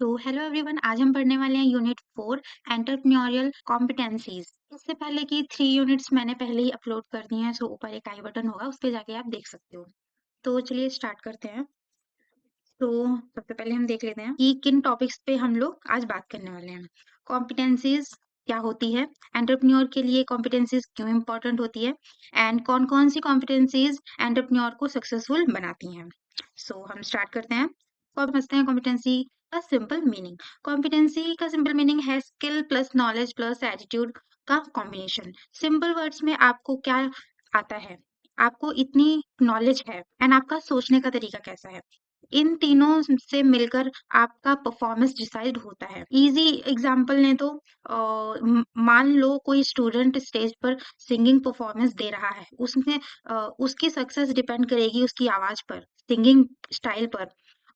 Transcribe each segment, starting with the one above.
तो hello everyone, आज हम पढ़ने वाले हैं यूनिट 4 एंटरप्रेन्योरियल कॉम्पिटेंसीज। इससे पहले की 3 यूनिट्स मैंने पहले ही अपलोड कर दी हैं, सो ऊपर एक आई बटन होगा, उस पे जाके आप देख सकते हो। तो चलिए स्टार्ट करते हैं। तो सबसे पहले हम देख लेते हैं कि किन टॉपिक्स पे हम लोग आज बात करने वाले हैं। कॉम्पिटेंसीज क्या होती है, एंटरप्रेन्योर के लिए कॉम्पिटेंसीज क्यों इंपॉर्टेंट होती है, एंड कौन कौन सी कॉम्पिटेंसीज एंटरप्रेन्योर को सक्सेसफुल बनाती हैं। सो हम स्टार्ट करते हैं। तो अब समझते हैं कॉम्पिटेंसी का सिंपल मीनिंग। कॉम्पिटेंसी का सिंपल मीनिंग है skill plus knowledge plus attitude का कॉम्बिनेशन। सिंपल वर्ड्स में आपको क्या आता है, आपको इतनी नॉलेज है एंड आपका सोचने का तरीका कैसा है, इन तीनों से मिलकर आपका परफॉर्मेंस डिसाइड होता है। इजी एग्जांपल लें तो मान लो कोई स्टूडेंट स्टेज पर सिंगिंग परफॉर्मेंस दे रहा है, उसमें उसकी सक्सेस डिपेंड करेगी उसकी आवाज पर, सिंगिंग स्टाइल पर,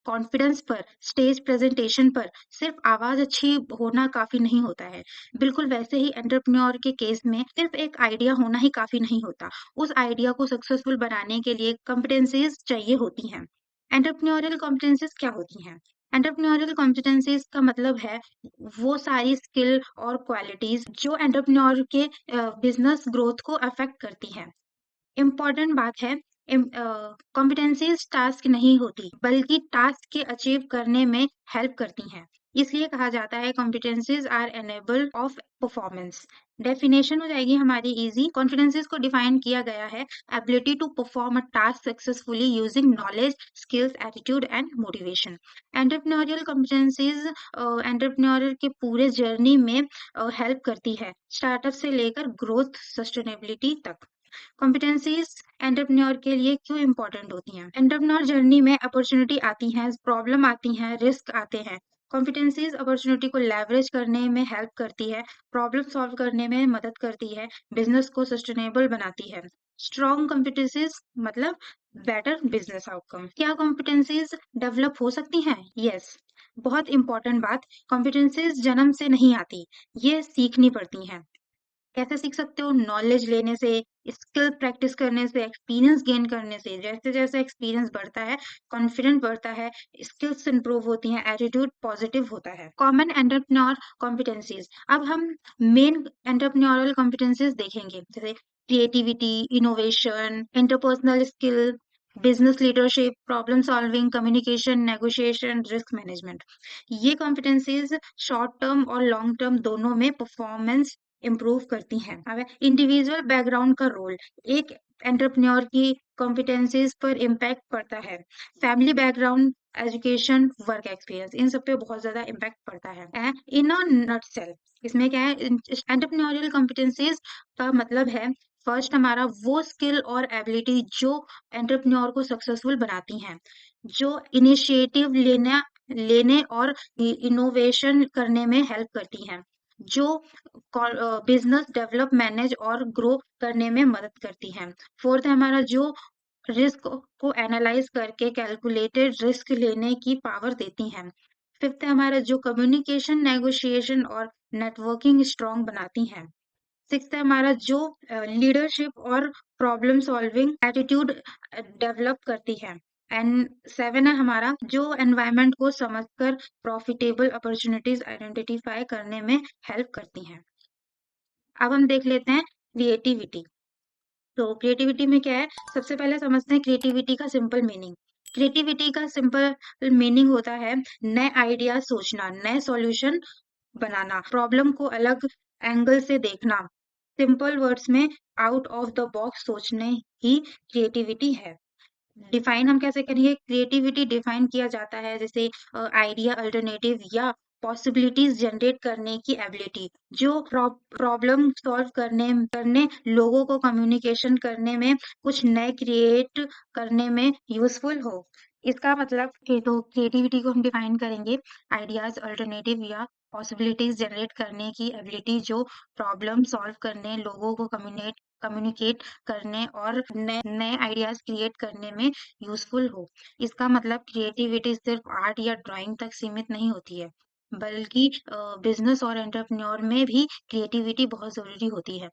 कॉन्फिडेंस पर, स्टेज प्रेजेंटेशन पर। सिर्फ आवाज अच्छी होना काफी नहीं होता है। बिल्कुल वैसे ही एंटरप्रेन्योर के केस में सिर्फ एक आइडिया होना ही काफी नहीं होता, उस आइडिया को सक्सेसफुल बनाने के लिए कॉम्पिटेंसीज चाहिए होती हैं। एंटरप्रेन्योरियल कॉम्पिटेंसीज क्या होती हैं? एंटरप्रेन्योरियल कॉम्पिटेंसीज का मतलब है वो सारी स्किल और क्वालिटीज जो एंटरप्रेन्योर के बिजनेस ग्रोथ को अफेक्ट करती हैं। इम्पोर्टेंट बात है, कॉम्पिटेंसीज टास्क नहीं होती बल्कि टास्क के अचीव करने में हेल्प करती हैं। इसलिए कहा जाता है competencies are enable of performance. Definition हो जाएगी हमारी इजी। कॉम्पिटेंसीज को डिफाइन किया गया है ability to perform a task successfully using knowledge skills attitude and motivation. Entrepreneurial competencies entrepreneur के पूरे जर्नी में हेल्प करती है, स्टार्टअप से लेकर ग्रोथ सस्टेनेबिलिटी तक। कॉम्पिटेंसीज एंटरप्रेन्योर के लिए क्यों इंपॉर्टेंट होती हैं? एंटरप्रेन्योर जर्नी में अपॉर्चुनिटी आती हैं, प्रॉब्लम आती हैं, रिस्क आते हैं। कॉम्पिटेंसीज अपॉर्चुनिटी को लेवरेज करने में हेल्प करती है, प्रॉब्लम सॉल्व करने में मदद करती है, बिजनेस को सस्टेनेबल बनाती है। स्ट्रॉन्ग कॉम्पिटेंसीज मतलब बेटर बिजनेस आउटकम। क्या कॉम्पिटेंसीज डेवलप हो सकती हैं? यस। बहुत इंपॉर्टेंट बात, कॉम्पिटेंसीज जन्म से नहीं आती, ये सीखनी पड़ती हैं। कैसे सीख सकते हो? नॉलेज लेने से, स्किल प्रैक्टिस करने से, एक्सपीरियंस गेन करने से। जैसे जैसे एक्सपीरियंस बढ़ता है, कॉन्फिडेंस बढ़ता है, स्किल्स इंप्रूव होती हैं, एटीट्यूड पॉजिटिव होता है। Common entrepreneur competencies. अब हम मेन एंटरप्रेन्योरल कॉम्पिटेंसीज देखेंगे, जैसे creativity, innovation, interpersonal skill, business leadership, problem solving, communication, negotiation, risk management. ये कॉम्पिटेंसीज शॉर्ट टर्म और लॉन्ग टर्म दोनों में परफॉर्मेंस इम्प्रूव करती हैं। अब इंडिविजुअल बैकग्राउंड का रोल एक एंटरप्रेन्योर की कॉम्पिटेंसीज पर इम्पैक्ट पड़ता है। Family background, education, work experience, इन सब पे बहुत ज्यादा इम्पैक्ट पड़ता है। इन अ नटसेल, इसमें क्या है, एंटरप्रेन्योरियल कॉम्पिटेंसीज का मतलब है फर्स्ट हमारा वो स्किल और एबिलिटी जो एंटरप्रेन्योर को सक्सेसफुल बनाती हैं, जो इनिशिएटिव लेना लेने और इनोवेशन करने में हेल्प करती हैं, जो बिजनेस डेवलप, मैनेज और ग्रो करने में मदद करती हैं। फोर्थ है हमारा जो रिस्क को एनालाइज करके कैलकुलेटेड रिस्क लेने की पावर देती हैं। फिफ्थ है हमारा जो कम्युनिकेशन, नेगोशिएशन और नेटवर्किंग स्ट्रॉन्ग बनाती हैं। सिक्स्थ है हमारा जो लीडरशिप और प्रॉब्लम सॉल्विंग एटीट्यूड डेवलप करती है। एंड सेवन है हमारा जो एनवायरनमेंट को समझकर प्रॉफिटेबल अपॉर्चुनिटीज आइडेंटिफाई करने में हेल्प करती हैं। अब हम देख लेते हैं क्रिएटिविटी। तो क्रिएटिविटी में क्या है, सबसे पहले समझते हैं क्रिएटिविटी का सिंपल मीनिंग। क्रिएटिविटी का सिंपल मीनिंग होता है नए आइडिया सोचना, नए सॉल्यूशन बनाना, प्रॉब्लम को अलग एंगल से देखना। सिंपल वर्ड्स में आउट ऑफ द बॉक्स सोचने ही क्रिएटिविटी है। डिफाइन हम कैसे करेंगे? क्रिएटिविटी डिफाइन किया जाता है जैसे आइडिया, अल्टरनेटिव या पॉसिबिलिटीज जनरेट करने की एबिलिटी, जो प्रॉब्लम सॉल्व करने करने लोगों को कम्युनिकेशन करने में, कुछ नए क्रिएट करने में यूजफुल हो। इसका मतलब कि तो क्रिएटिविटी को हम डिफाइन करेंगे आइडियाज, अल्टरनेटिव या पॉसिबिलिटीज जनरेट करने की एबिलिटी, जो प्रॉब्लम सॉल्व करने, लोगों को कम्युनिकेट करने और नए नए आइडियाज क्रिएट करने में यूजफुल हो। इसका मतलब क्रिएटिविटी सिर्फ आर्ट या ड्राइंग तक सीमित नहीं होती है, बल्कि बिजनेस और एंटरप्रेन्योर में भी क्रिएटिविटी बहुत जरूरी होती है।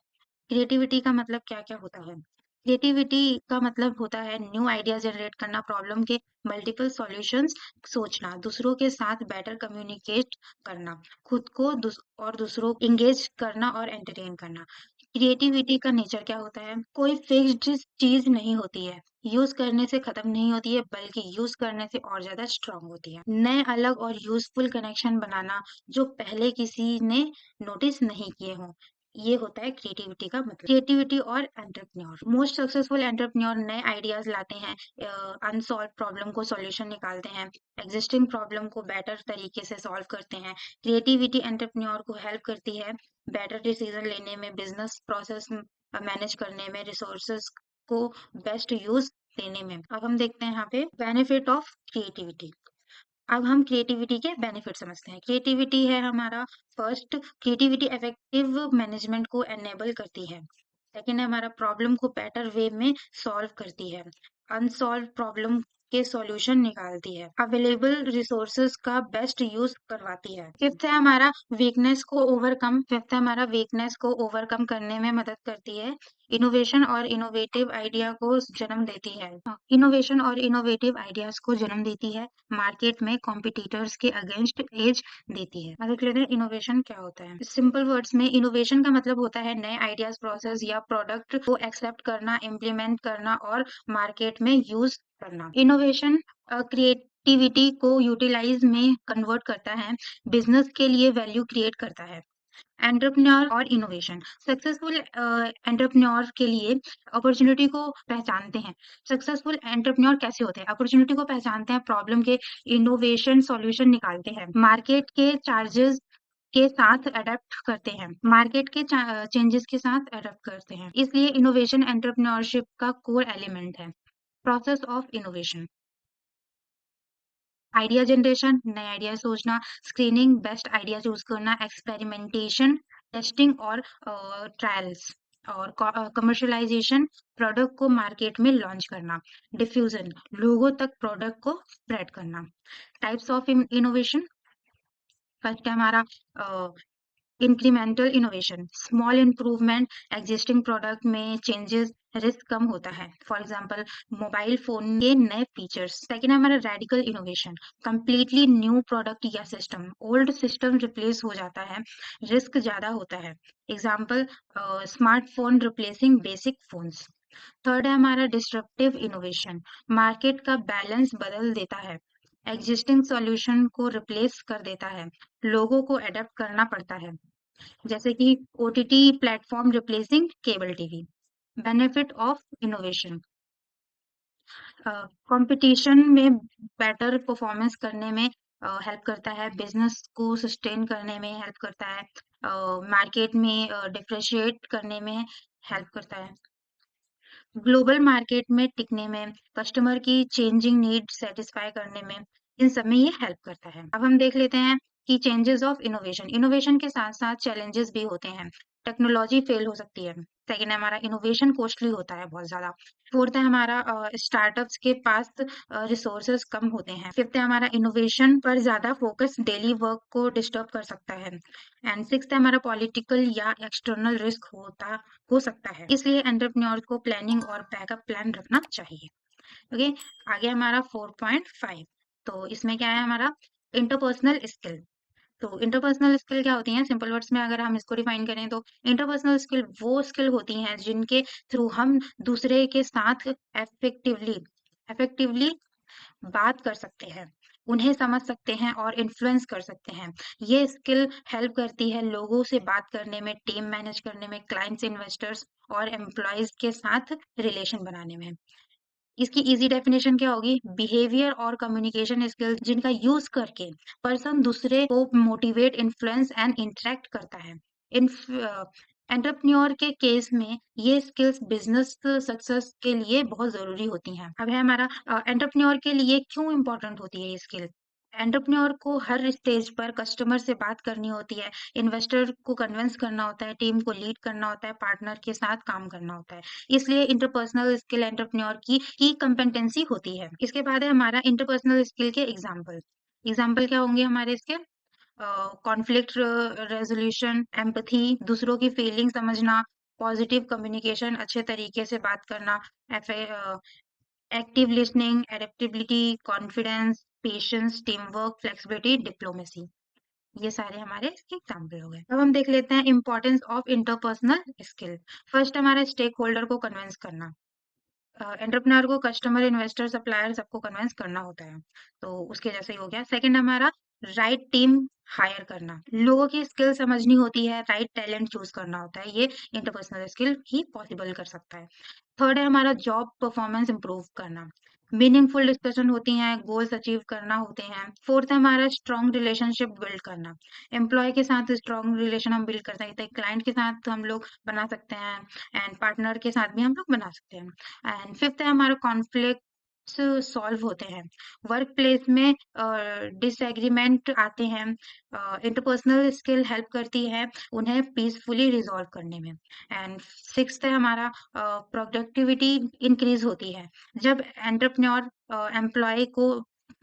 क्रिएटिविटी का मतलब क्या क्या होता है? क्रिएटिविटी का मतलब होता है न्यू आइडिया जनरेट करना, प्रॉब्लम के मल्टीपल सॉल्यूशंस सोचना, दूसरों के साथ बेटर कम्युनिकेट करना, खुद को और दूसरों एंगेज करना और एंटरटेन करना। क्रिएटिविटी का नेचर क्या होता है? कोई फिक्स्ड चीज नहीं होती है, यूज करने से खत्म नहीं होती है, बल्कि यूज करने से और ज्यादा स्ट्रांग होती है। नए, अलग और यूजफुल कनेक्शन बनाना जो पहले किसी ने नोटिस नहीं किए हों, ये होता है क्रिएटिविटी का मतलब। क्रिएटिविटी और एंटरप्रेन्योर, मोस्ट सक्सेसफुल एंटरप्रेन्योर नए आइडियाज लाते हैं, अनसॉल्व प्रॉब्लम को सॉल्यूशन निकालते हैं, एग्जिस्टिंग प्रॉब्लम को बेटर तरीके से सॉल्व करते हैं। क्रिएटिविटी एंटरप्रेन्योर को हेल्प करती है बेटर डिसीजन लेने में, बिजनेस प्रोसेस मैनेज करने में, रिसोर्सेज को बेस्ट यूज देने में। अब हम देखते हैं यहाँ पे बेनिफिट ऑफ क्रिएटिविटी। अब हम क्रिएटिविटी के बेनिफिट समझते हैं। क्रिएटिविटी है हमारा फर्स्ट, क्रिएटिविटी इफेक्टिव मैनेजमेंट को एनेबल करती है। सेकंड है हमारा प्रॉब्लम को बेटर वे में सॉल्व करती है, अनसॉल्व प्रॉब्लम के सॉल्यूशन निकालती है, अवेलेबल रिसोर्सेज का बेस्ट यूज करवाती है। फिफ्थ है हमारा वीकनेस को ओवरकम करने में मदद करती है, इनोवेशन और इनोवेटिव आइडिया को जन्म देती है। इनोवेशन और इनोवेटिव आइडियाज को जन्म देती है, मार्केट में कॉम्पिटिटर्स के अगेंस्ट एज देती है। अब देख लेते हैं इनोवेशन क्या होता है। सिंपल वर्ड्स में इनोवेशन का मतलब होता है नए आइडियाज, प्रोसेस या प्रोडक्ट को एक्सेप्ट करना, इम्प्लीमेंट करना और मार्केट में यूज करना। इनोवेशन क्रिएटिविटी को यूटिलाइज में कन्वर्ट करता है, बिजनेस के लिए वैल्यू क्रिएट करता है। एंटरप्रेन्योर और इनोवेशन, सक्सेसफुल एंटरप्रेन्योर के लिए अपॉर्चुनिटी को पहचानते हैं। सक्सेसफुल एंटरप्रेन्योर कैसे होते हैं? अपॉर्चुनिटी को पहचानते हैं, प्रॉब्लम के इनोवेशन सॉल्यूशन निकालते हैं, मार्केट के चार्जेस के साथ अडेप्ट करते हैं, मार्केट के चेंजेस के साथ अडेप्ट करते हैं। इसलिए इनोवेशन एंटरप्रेन्योरशिप का कोर एलिमेंट है। Process of innovation, idea generation, नए आइडिया सोचना, स्क्रीनिंग, बेस्ट आइडिया चूज करना, एक्सपेरिमेंटेशन, टेस्टिंग और ट्रायल्स, और कमर्शलाइजेशन, प्रोडक्ट को मार्केट में लॉन्च करना, डिफ्यूजन, लोगों तक प्रोडक्ट को स्प्रेड करना। टाइप्स ऑफ इनोवेशन, फर्स्ट है हमारा incremental innovation, small improvement, existing product में चेंजेस, रिस्क कम होता है, फॉर एग्जांपल मोबाइल फोन के नए फीचर्स। सेकेंड है हमारा radical innovation, completely new product या सिस्टम, ओल्ड सिस्टम रिप्लेस हो जाता है, रिस्क ज्यादा होता है, example smartphone replacing basic phones. Third है हमारा डिस्ट्रप्टिव इनोवेशन, मार्केट का बैलेंस बदल देता है, एग्जिस्टिंग सॉल्यूशन को रिप्लेस कर देता है, लोगों को अडेप्ट करना पड़ता है, जैसे कि OTT platform replacing cable TV. Benefit of innovation, competition में बेटर परफॉर्मेंस करने में हेल्प करता है, बिजनेस को सस्टेन करने में हेल्प करता है, मार्केट में डिफरेंशिएट करने में हेल्प करता है, ग्लोबल मार्केट में टिकने में, कस्टमर की चेंजिंग नीड सेटिस्फाई करने में, इन सब में ये हेल्प करता है। अब हम देख लेते हैं कि चेंजेस ऑफ इनोवेशन, इनोवेशन के साथ साथ चैलेंजेस भी होते हैं, टेक्नोलॉजी फेल हो सकती है। सेकेंड है हमारा इनोवेशन कॉस्टली होता है बहुत ज्यादा। फोर्थ है हमारा स्टार्टअप्स के पास रिसोर्सेज कम होते हैं। फिफ्थ है हमारा इनोवेशन पर ज्यादा फोकस डेली वर्क को डिस्टर्ब कर सकता है। एंड सिक्स्थ है हमारा पॉलिटिकल या एक्सटर्नल रिस्क हो सकता है, इसलिए एंटरप्रेन्योर को प्लानिंग और बैकअप प्लान रखना चाहिए। ओके, आगे हमारा 4.5, तो इसमें क्या है हमारा इंटरपर्सनल स्किल। तो इंटरपर्सनल स्किल क्या होती हैं? सिंपल वर्ड्स में अगर हम इसको डिफाइन करें तो इंटरपर्सनल स्किल वो स्किल होती हैं जिनके थ्रू हम दूसरे के साथ इफेक्टिवली इफेक्टिवली बात कर सकते हैं, उन्हें समझ सकते हैं और इन्फ्लुएंस कर सकते हैं। ये स्किल हेल्प करती है लोगों से बात करने में, टीम मैनेज करने में, क्लाइंट्स, इन्वेस्टर्स और एम्प्लॉयज के साथ रिलेशन बनाने में। इसकी इजी डेफिनेशन क्या होगी? बिहेवियर और कम्युनिकेशन स्किल्स जिनका यूज करके पर्सन दूसरे को मोटिवेट, इन्फ्लुएंस एंड इंटरेक्ट करता है। एंटरप्रेन्योर के केस में ये स्किल्स बिजनेस सक्सेस के लिए बहुत जरूरी होती हैं। अब है हमारा एंटरप्रेन्योर के लिए क्यों इम्पोर्टेंट होती है ये स्किल? एंटरप्रेन्योर को हर स्टेज पर कस्टमर से बात करनी होती है, इन्वेस्टर को कन्विंस करना होता है, टीम को लीड करना होता है, पार्टनर के साथ काम करना होता है। इसलिए इंटरपर्सनल स्किल एंटरप्रेन्योर की कंपेटेंसी होती है। इसके बाद है हमारा इंटरपर्सनल स्किल के एग्जाम्पल। एग्जाम्पल क्या होंगे हमारे इसके? कॉन्फ्लिक्ट रेजोल्यूशन, एम्पैथी, दूसरों की फीलिंग समझना, पॉजिटिव कम्युनिकेशन, अच्छे तरीके से बात करना, active listening, adaptability, confidence, patience, team work, flexibility, diplomacy. ये सारे हमारे इसके एग्जाम्पल हो गए। अब हम देख लेते हैं importance of interpersonal skill. First हमारे स्टेक होल्डर को कन्विंस करना। एंटरप्रेन्योर को कस्टमर, इन्वेस्टर, सप्लायर सबको कन्विंस करना होता है, तो उसके जैसे ही हो गया। सेकंड हमारा राइट टीम हायर करना, लोगों की स्किल समझनी होती है, राइट टैलेंट चूज करना होता है, ये इंटरपर्सनल स्किल ही पॉसिबल कर सकता है। थर्ड है हमारा जॉब परफॉर्मेंस इंप्रूव करना, मीनिंगफुल डिस्कशन होती हैं, गोल्स अचीव करना होते हैं। फोर्थ है हमारा स्ट्रॉन्ग रिलेशनशिप बिल्ड करना, एम्प्लॉय के साथ स्ट्रॉन्ग रिलेशन हम बिल्ड कर सकते हैं, क्लाइंट के साथ हम लोग बना सकते हैं, एंड पार्टनर के साथ भी हम लोग बना सकते हैं। एंड फिफ्थ है हमारा कॉन्फ्लिक्ट सॉल्व होते हैं, वर्क प्लेस में डिसएग्रीमेंट आते हैं, इंटरपर्सनल स्किल हेल्प करती है उन्हें पीसफुली रिजॉल्व करने में। एंड सिक्स्थ है हमारा प्रोडक्टिविटी इंक्रीज होती है, जब एंटरप्रेन्योर एम्प्लॉय को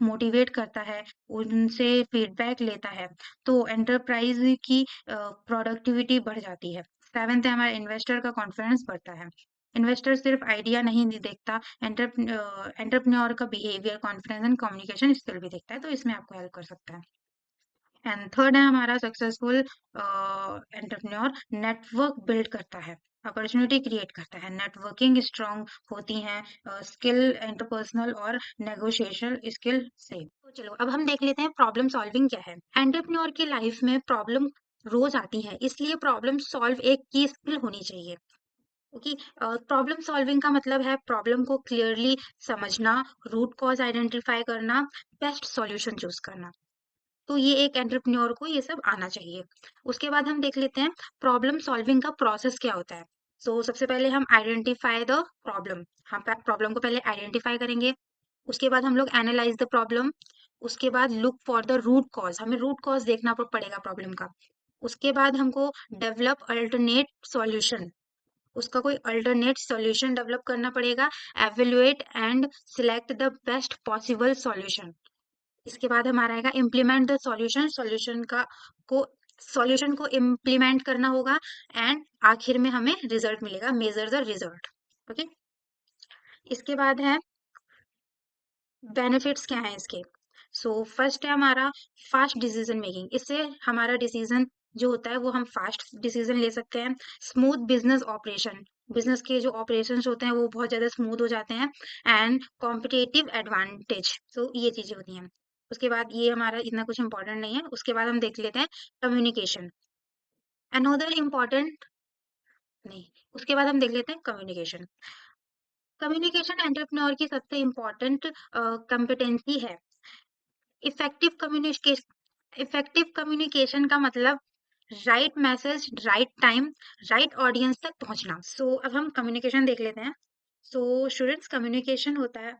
मोटिवेट करता है, उनसे फीडबैक लेता है, तो एंटरप्राइज की प्रोडक्टिविटी बढ़ जाती है। सेवेंथ है हमारा इन्वेस्टर का कॉन्फिडेंस बढ़ता है, इन्वेस्टर सिर्फ आइडिया नहीं देखता, एंटरप्रेन्योर का behaviour, confidence and communication skill भी देखता है, तो इसमें आपको हेल्प कर सकता है। एंड थर्ड है हमारा सक्सेसफुल एंटरप्रेन्योर नेटवर्क बिल्ड करता है, अपॉर्चुनिटी क्रिएट करता है, नेटवर्किंग स्ट्रांग होती हैं स्किल इंटरपर्सनल और नेगोशिएशन स्किल से। तो चलो अब हम देख लेते हैं प्रॉब्लम सॉल्विंग क्या है। एंटरप्रेन्योर की लाइफ में प्रॉब्लम रोज आती है, इसलिए प्रॉब्लम सॉल्व एक की स्किल होनी चाहिए। क्योंकि प्रॉब्लम सॉल्विंग का मतलब है प्रॉब्लम को क्लियरली समझना, रूट कॉज आइडेंटिफाई करना, बेस्ट सॉल्यूशन चूज करना। तो ये एक एंटरप्रेन्योर को ये सब आना चाहिए। उसके बाद हम देख लेते हैं प्रॉब्लम सॉल्विंग का प्रोसेस क्या होता है। सो सबसे पहले हम आइडेंटिफाई द प्रॉब्लम, हम प्रॉब्लम को पहले आइडेंटिफाई करेंगे। उसके बाद हम लोग एनालाइज द प्रॉब्लम। उसके बाद look for the root cause, हमें रूट कॉज देखना पड़ेगा प्रॉब्लम का। उसके बाद हमको डेवलप अल्टरनेट सॉल्यूशन, उसका कोई अल्टरनेट सॉल्यूशन डेवलप करना पड़ेगा। Evaluate and select the best possible solution. इसके बाद हमारा आएगा इम्प्लीमेंट द सॉल्यूशन, सॉल्यूशन को इम्प्लीमेंट करना होगा। एंड आखिर में हमें रिजल्ट मिलेगा, मेजर द रिजल्ट। ओके, इसके बाद है बेनिफिट्स क्या है इसके। सो फर्स्ट है हमारा फास्ट डिसीजन मेकिंग, इससे हमारा डिसीजन जो होता है वो हम फास्ट डिसीजन ले सकते हैं। स्मूथ बिजनेस ऑपरेशन, बिजनेस के जो ऑपरेशंस होते हैं वो बहुत ज्यादा स्मूथ हो जाते हैं। एंड कॉम्पिटिटिव एडवांटेज, तो ये चीजें होती हैं। उसके बाद ये हमारा इतना कुछ इंपॉर्टेंट नहीं है। उसके बाद हम देख लेते हैं कम्युनिकेशन, अनदर इम्पॉर्टेंट नहीं। उसके बाद हम देख लेते हैं कम्युनिकेशन। कम्युनिकेशन एंटरप्रेन्योर की सबसे इम्पोर्टेंट कॉम्पिटेंसी है। इफेक्टिव कम्युनिकेशन का मतलब right message, right time, right audience तक पहुंचना। सो अब हम कम्युनिकेशन देख लेते हैं। सो स्टूडेंट्स, कम्युनिकेशन होता है,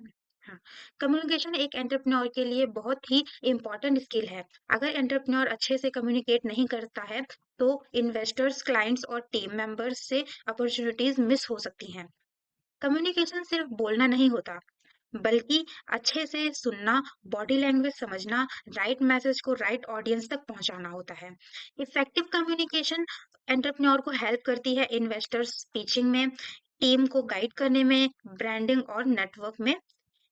हाँ, कम्युनिकेशन एक एंटरप्रेन्योर के लिए बहुत ही इम्पोर्टेंट स्किल है। अगर एंटरप्रेन्योर अच्छे से कम्युनिकेट नहीं करता है तो इन्वेस्टर्स, क्लाइंट्स और टीम मेंबर्स से अपॉर्चुनिटीज मिस हो सकती हैं। कम्युनिकेशन सिर्फ बोलना नहीं होता, बल्कि अच्छे से सुनना, बॉडी लैंग्वेज समझना, राइट मैसेज को राइट ऑडियंस तक पहुंचाना होता है। इफेक्टिव कम्युनिकेशन एंटरप्रेन्योर को हेल्प करती है इन्वेस्टर्स पिचिंग में, टीम को गाइड करने में, ब्रांडिंग और नेटवर्क में।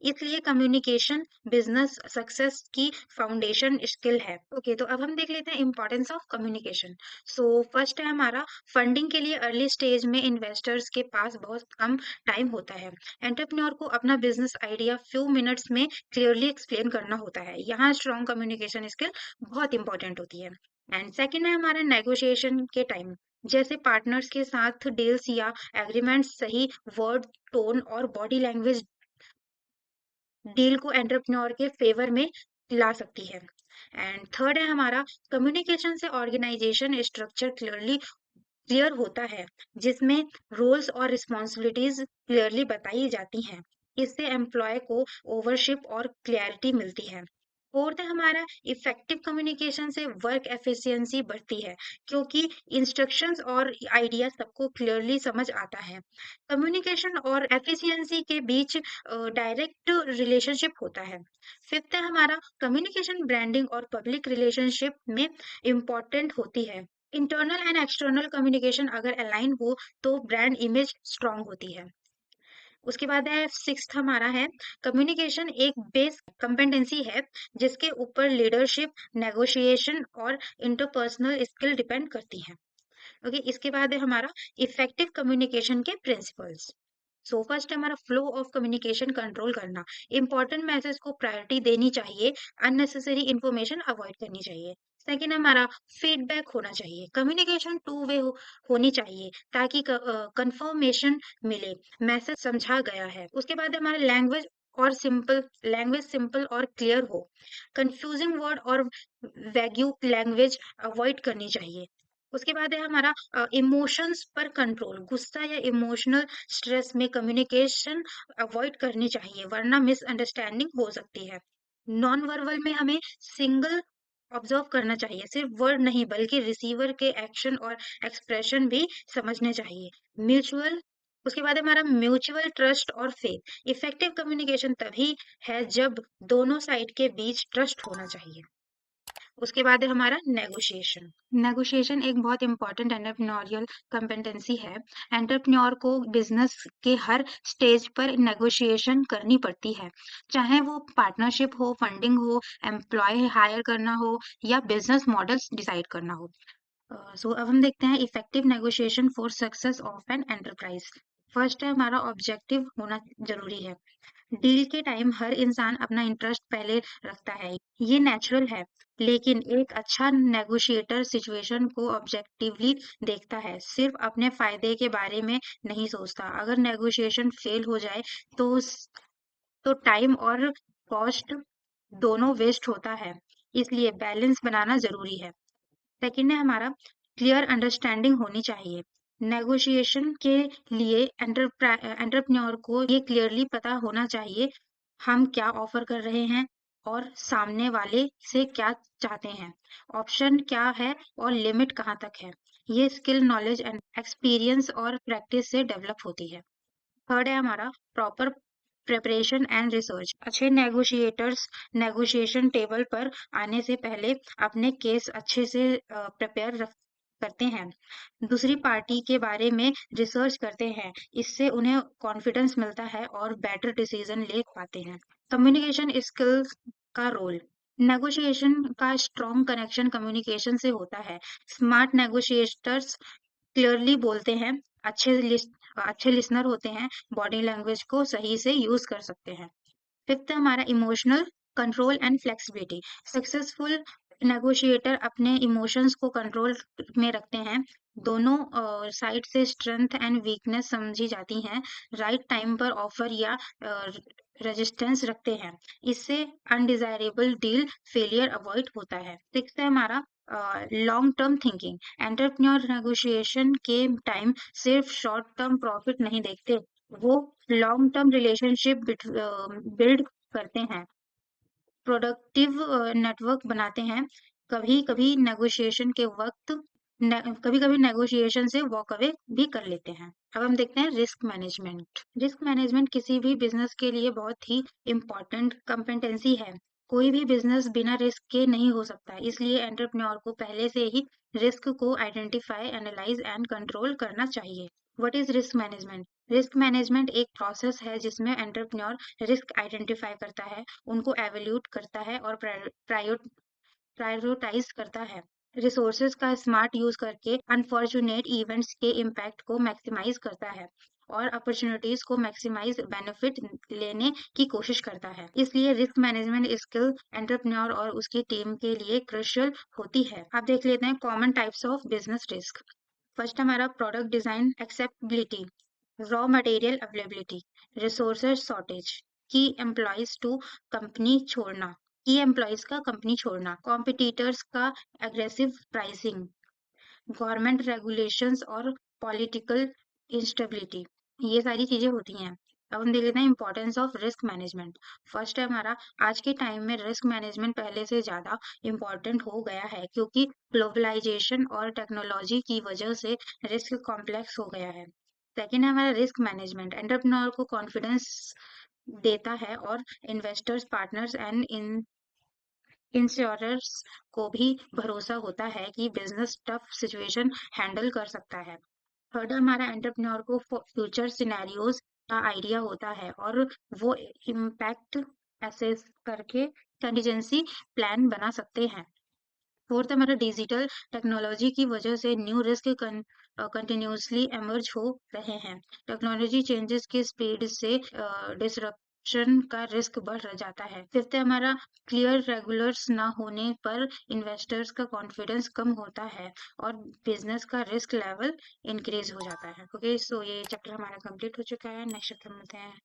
इसलिए कम्युनिकेशन बिजनेस सक्सेस की फाउंडेशन स्किल है। ओके, तो अब हम देख लेते हैं importance of communication. So first है हमारा फंडिंग के लिए अर्ली स्टेज में इन्वेस्टर्स के पास बहुत कम टाइम होता है। एंटरप्रेन्योर को अपना बिजनेस आइडिया फ्यू मिनट्स में क्लियरली एक्सप्लेन करना होता है, यहाँ स्ट्रॉन्ग कम्युनिकेशन स्किल बहुत इंपॉर्टेंट होती है। एंड सेकेंड है हमारा नेगोशिएशन के टाइम, जैसे पार्टनर्स के साथ डील्स या एग्रीमेंट, सही वर्ड, टोन और बॉडी लैंग्वेज डील को एंटरप्रेन्योर के फेवर में ला सकती है। एंड थर्ड है हमारा कम्युनिकेशन से ऑर्गेनाइजेशन स्ट्रक्चर क्लियर होता है, जिसमें रोल्स और रिस्पॉन्सिबिलिटीज क्लियरली बताई जाती हैं। इससे एम्प्लॉय को ओवरशिप और क्लैरिटी मिलती है। फोर्थ है हमारा इफेक्टिव कम्युनिकेशन से वर्क एफिशिएंसी बढ़ती है, क्योंकि इंस्ट्रक्शंस और आइडिया सबको क्लियरली समझ आता है। कम्युनिकेशन और एफिशिएंसी के बीच डायरेक्ट रिलेशनशिप होता है। फिफ्थ है हमारा कम्युनिकेशन ब्रांडिंग और पब्लिक रिलेशनशिप में इम्पॉर्टेंट होती है। इंटरनल एंड एक्सटर्नल कम्युनिकेशन अगर अलाइन हो तो ब्रांड इमेज स्ट्रांग होती है। उसके बाद है सिक्स्थ हमारा है कम्युनिकेशन एक बेस कंपेटेंसी है जिसके ऊपर लीडरशिप, नेगोशिएशन और इंटरपर्सनल स्किल डिपेंड करती है। ओके, इसके बाद है हमारा इफेक्टिव कम्युनिकेशन के प्रिंसिपल्स। सो फर्स्ट है हमारा फ्लो ऑफ कम्युनिकेशन कंट्रोल करना। इंपॉर्टेंट मैसेज को प्रायोरिटी देनी चाहिए, अननेसेसरी इंफॉर्मेशन अवॉइड करनी चाहिए। सेकेंड हमारा फीडबैक होना चाहिए, कम्युनिकेशन होनी चाहिए ताकि कंफर्मेशन मिले मैसेज समझा गया है। उसके बाद हमारा लैंग्वेज सिंपल और क्लियर हो, कंफ्यूजिंग वर्ड और वैग्यू लैंग्वेज अवॉइड करनी चाहिए। उसके बाद है हमारा इमोशंस पर कंट्रोल, गुस्सा या इमोशनल स्ट्रेस में कम्युनिकेशन अवॉइड करनी चाहिए वरना मिसअंडरस्टैंडिंग हो सकती है। नॉन वर्बल में हमें सिंगल ऑब्जर्व करना चाहिए, सिर्फ वर्ड नहीं बल्कि रिसीवर के एक्शन और एक्सप्रेशन भी समझने चाहिए। म्यूचुअल उसके बाद हमारा म्यूचुअल ट्रस्ट और फेथ। इफेक्टिव कम्युनिकेशन तभी है जब दोनों साइड के बीच ट्रस्ट होना चाहिए। उसके बाद है हमारा नेगोशिएशन। नेगोशिएशन एक बहुत इंपॉर्टेंट एंटरप्रेन्योरियल कॉम्पिटेंसी है। एंटरप्रेन्योर को बिजनेस के हर स्टेज पर नेगोशिएशन करनी पड़ती है, चाहे वो पार्टनरशिप हो, फंडिंग हो, एम्प्लॉय हायर करना हो या बिजनेस मॉडल्स डिसाइड करना हो। सो अब हम देखते हैं effective negotiation for success of an enterprise. First है हमारा ऑब्जेक्टिव होना जरूरी है। डील के टाइम हर इंसान अपना इंटरेस्ट पहले रखता है, ये नेचुरल है, लेकिन एक अच्छा नेगोशिएटर सिचुएशन को ऑब्जेक्टिवली देखता है, सिर्फ अपने फायदे के बारे में नहीं सोचता। अगर नेगोशिएशन फेल हो जाए तो टाइम और कॉस्ट दोनों वेस्ट होता है, इसलिए बैलेंस बनाना जरूरी है। सेकंड है हमारा क्लियर अंडरस्टैंडिंग होनी चाहिए। नेगोशिएशन के लिए एंटरप्रेन्योर को ये क्लियरली पता होना चाहिए हम क्या ऑफर कर रहे हैं और सामने वाले से क्या चाहते हैं, ऑप्शन क्या है और लिमिट कहाँ तक है। ये स्किल, नॉलेज एंड एक्सपीरियंस और प्रैक्टिस से डेवलप होती है। थर्ड है हमारा प्रॉपर प्रिपरेशन एंड रिसर्च। अच्छे नेगोशिएटर्स नेगोशिएशन टेबल पर आने से पहले अपने केस अच्छे से प्रिपेयर करते हैं, दूसरी पार्टी के बारे में रिसर्च करते हैं, इससे उन्हें कॉन्फिडेंस मिलता है और बेटर डिसीजन ले पाते हैं। कम्युनिकेशन स्किल्स का रोल। नेगोशिएशन का स्ट्रॉन्ग कनेक्शन कम्युनिकेशन से होता है। स्मार्ट नेगोशिएटर्स क्लियरली बोलते हैं, अच्छे लिसनर होते हैं, बॉडी लैंग्वेज को सही से यूज कर सकते हैं। फिफ्थ हमारा emotional control and flexibility. Successful negotiator अपने इमोशंस को कंट्रोल में रखते हैं, दोनों साइड से स्ट्रेंथ एंड वीकनेस समझी जाती हैं, राइट टाइम पर ऑफर या रेजिस्टेंस रखते हैं, इससे अनडिजायरेबल डील फेलियर अवॉइड होता है। सिक्स है हमारा long term thinking. Entrepreneur negotiation के टाइम सिर्फ शॉर्ट टर्म प्रॉफिट नहीं देखते, वो लॉन्ग टर्म रिलेशनशिप बिल्ड करते हैं, प्रोडक्टिव नेटवर्क बनाते हैं। कभी कभी नेगोशिएशन के वक्त कभी कभी नेगोशिएशन से वॉक अवे भी कर लेते हैं। अब हम देखते हैं रिस्क मैनेजमेंट। रिस्क मैनेजमेंट किसी भी बिजनेस के लिए बहुत ही इम्पोर्टेंट कॉम्पिटेंसी है। कोई भी बिजनेस बिना रिस्क के नहीं हो सकता, इसलिए एंटरप्रेन्योर को पहले से ही रिस्क को आइडेंटिफाई, एनालाइज एंड कंट्रोल करना चाहिए। What is risk management? Risk management एक प्रोसेस है जिसमें एंटरप्रेन्योर रिस्क आइडेंटिफाई करता है, उनको एवेल्यूट करता है और प्रायोरिटाइज करता है, रिसोर्सेज का स्मार्ट यूज करके अनफॉर्चुनेट इवेंट्स के इम्पैक्ट को मैक्सिमाइज करता है और अपॉर्चुनिटीज को मैक्सिमाइज बेनिफिट लेने की कोशिश करता है। इसलिए रिस्क मैनेजमेंट स्किल एंटरप्रेन्योर और उसकी टीम के लिए क्रुशियल होती है। अब देख लेते हैं common types of business risk. First हमारा product design acceptability, raw material availability, resources shortage, की एम्प्लॉयज टू कंपनी छोड़ना की एम्प्लॉयज का कंपनी छोड़ना, कॉम्पिटिटर्स का एग्रेसिव प्राइसिंग, गवर्नमेंट रेगुलेशंस और पॉलिटिकल इंस्टेबिलिटी, ये सारी चीजें होती हैं। अब हम देख लेते हैं importance of risk management. First है हमारा आज के टाइम में रिस्क मैनेजमेंट पहले से ज्यादा इम्पोर्टेंट हो गया है क्योंकि ग्लोबलाइजेशन और टेक्नोलॉजी की वजह से रिस्क कॉम्प्लेक्स हो गया है। सेकेंड है हमारा रिस्क मैनेजमेंट एंटरप्रेन्योर को कॉन्फिडेंस देता है और investors, partners and in insurers को भी भरोसा होता है कि बिजनेस टफ सिचुएशन हैंडल कर सकता है। थर्ड, हमारा एंटरप्रेन्योर को फ्यूचर सिनेरियोज का आइडिया होता है और वो इम्पैक्ट असेस करके कंटीजेंसी प्लान बना सकते हैं। फोर्थ, हमारा डिजिटल टेक्नोलॉजी की वजह से न्यू रिस्क कंटिन्यूसली एमर्ज हो रहे हैं। टेक्नोलॉजी चेंजेस की स्पीड से डिसरप्शन का रिस्क बढ़ जाता है। फिफ्थ, हमारा क्लियर रेगुलर्स ना होने पर इन्वेस्टर्स का कॉन्फिडेंस कम होता है और बिजनेस का रिस्क लेवल इंक्रीज हो जाता है। ओके, सो ये चैप्टर हमारा कंप्लीट हो चुका है। नेक्स्ट चैप्टर मिलते हैं।